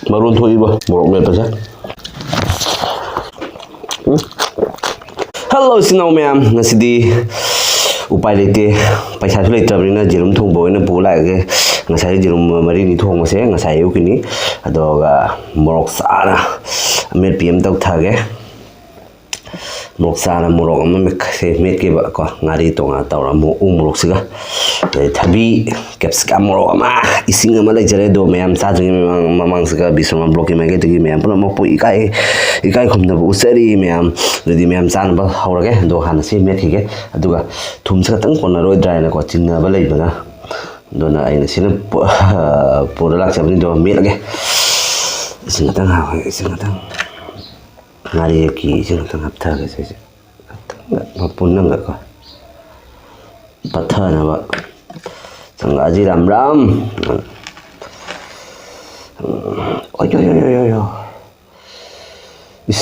Marun thoiba morok metpa se. Hello sinau ma'am, ngasidi upai leite paisa su leitabnina jerum thongba oina pu laage ngasai jerum mari ni thongba se ngasai yukini adoga morok sara met pm tok thage morok sara morok ama mekse metke ba ko ngari tonga tawra mo morok siga thabi capsicum morok ama ising ama leijare do ma'am sa jing mamang siga bisoma block ma ge tigi ma'am pura mo pu ikai khumna bu usari ma'am dudi ma'am san ba haurage do hana se met hige aduga thum sa tang kona roi dry na ko chinna ba leibana dona aina sina pura lak sabni do met ge singatang ha singatang ngari ki singatang aptha ge se mapun nang ko patha na ba sangaji ram ram oyo is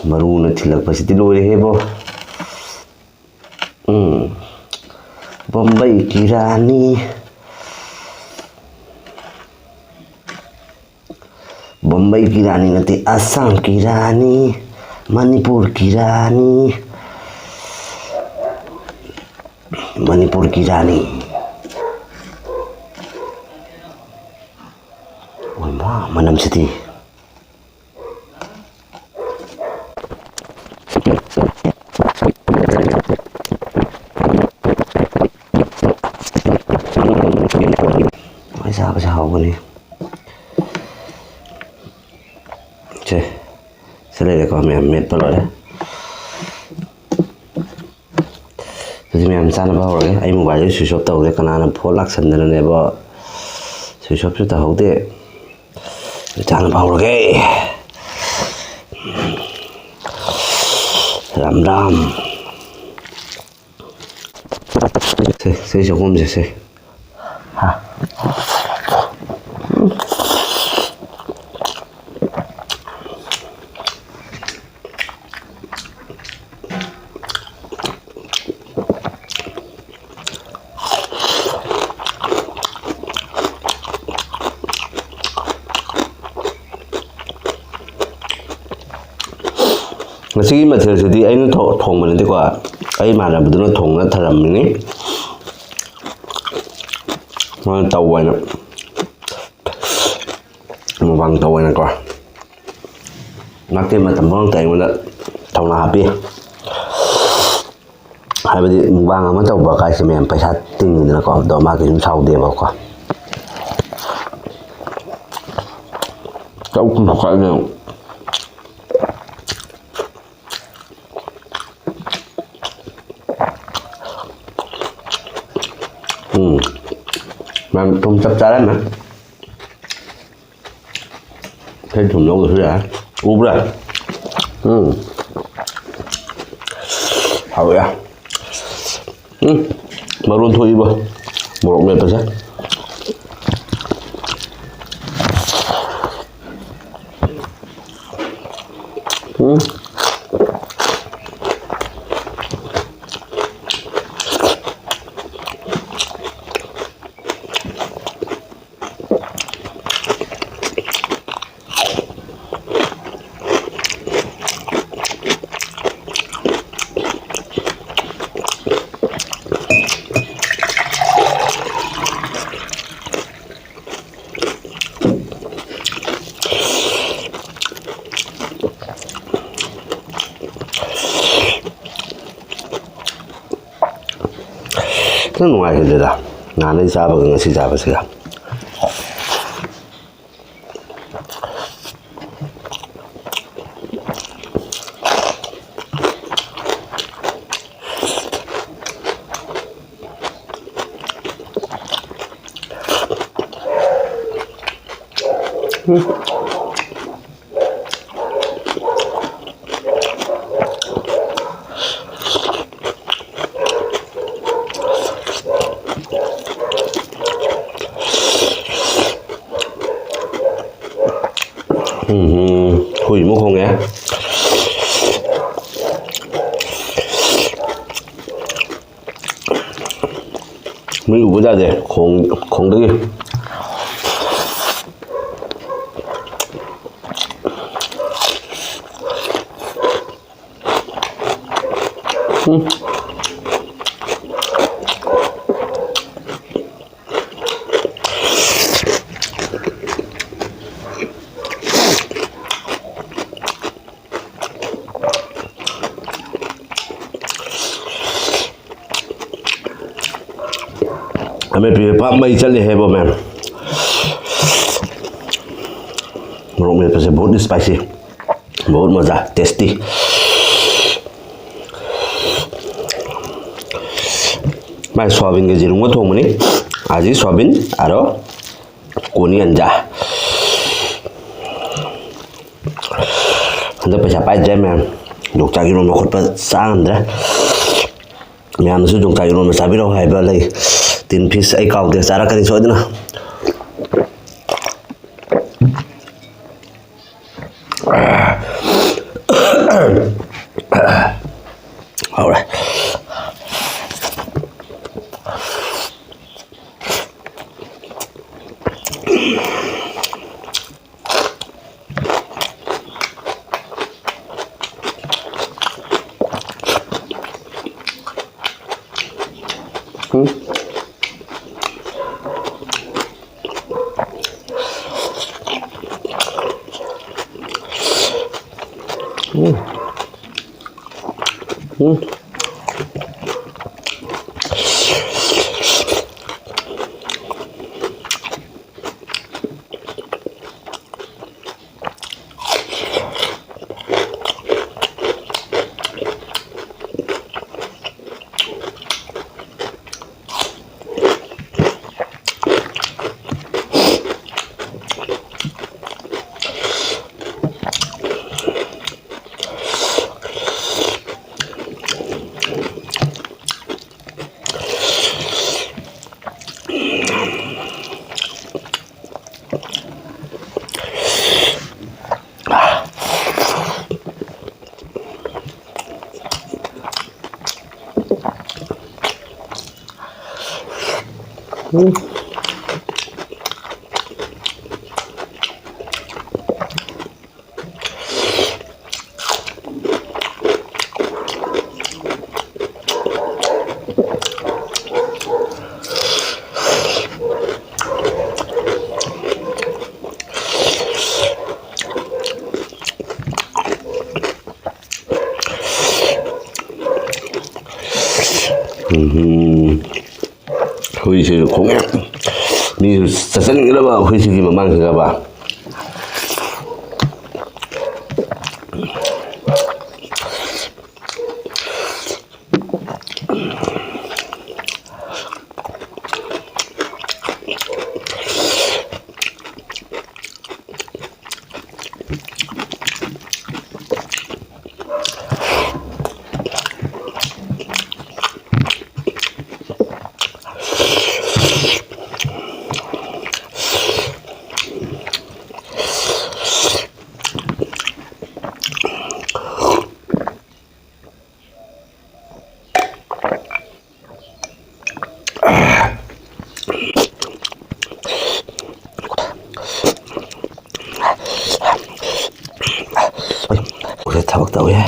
maruna thilak pasiti lore hebo Bombay की रानी बम्बई की रानी नती असम की रानी मणिपुर की रानी मणिपुर की रानी मनम city Apa sah ni? Cek, selesai kau Metpa loh ya. Jadi macam sana bawa lagi. Ayo mobile switch off tahu deh kerana phone lock sendiri ni bawa switch off tu tahu deh. Sana bawa lagi. Ram ram. Saya cukup je. Ha. Masih macam jadi, ini thong mana tu kau? Ini mana betul thong na tharam ini. Mana tahu mana? Mukbang tahu mana kau? Nak macam orang tengok mana tahu nak habis. Habis mukbang ama tahu bagai semua paisa tinggi ni kau, dah makin jauh dia kau. Kau pun kau ni. Mà không chắc chắn lắm mà thêm thùng nấu rồi hả uống rồi hậu ya mà luôn thôi bơ một người ta chắc rất ngoài cái gì đó ngàn lên sao và ngasi sao và sữa Hủy mức không nghe mấy ủ ra để không được हमें paper में चले है वो ma'am मोरक मेरे पास बहुत spicy बहुत मजा tasty मैं सोयाबीन के जेरुम को थोंगमनी आज सोयाबीन आरो कोनी अंजा हंदे पैसा पाइद्रे मैम योगचाक इरोम खोटपा चांद्रे मैमनसु योगचाक इरोम चाबिरो हाइबा लई 3 piece ay काउदे चारकनी सोदना Alright. huisi kong ni sasan ngira ba huisi ki mamang ngira ba udah tahu ya.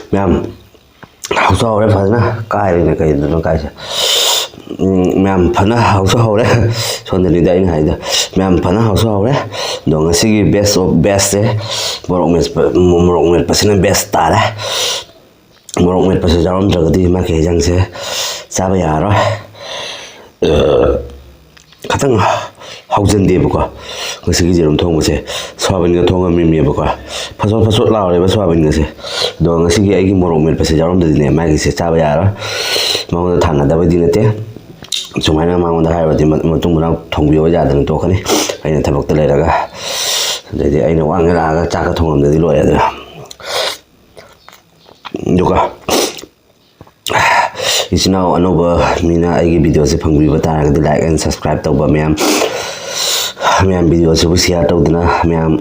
Ma'am, how's all right? Fana, kai na kai na kai sa. Ma'am, fana how's all right? So na nida in haida. Ma'am, fana how's all right? Dong sige best of best morok met pasina best tara. Morok met pasina jarum jagadi ma ke jang se saba yaro. Katang haujan de buka. Kasi jerum thong se swabin ga thong mi mi buka. Pasot lao le swabin ga se. Dong sige ai morok met pasina jarum de ne ma ke se saba yaro. Mangda thana da ba dinate. Sumaina mangda hai ba di matung murang thong biyo ja dan to khani. Aina thabak ta le raga. Jadi aina wang la ga cha ka thong am de lo ya da. Duka. Is now another mina ai video se phangbi bata ga like and subscribe to ba ma'am video se share to dina ma'am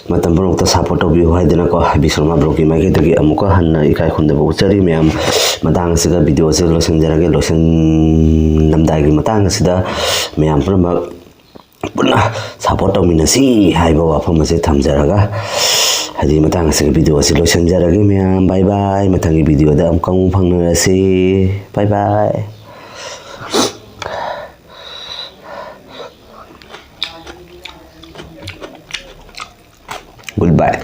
matam bro ta support to bi hai dina ko Sharma bro ki mai ke de amuka hanna ikai khunda bo chari ma'am matang se ga video se lo sanjara ge lo san namdai gi matang se da ma'am puna support to mina si hai ba wa pham se thamjaraga hadi matang se video se lo sanjara ge ma'am bye bye matang video da am kang phang se bye bye. Goodbye.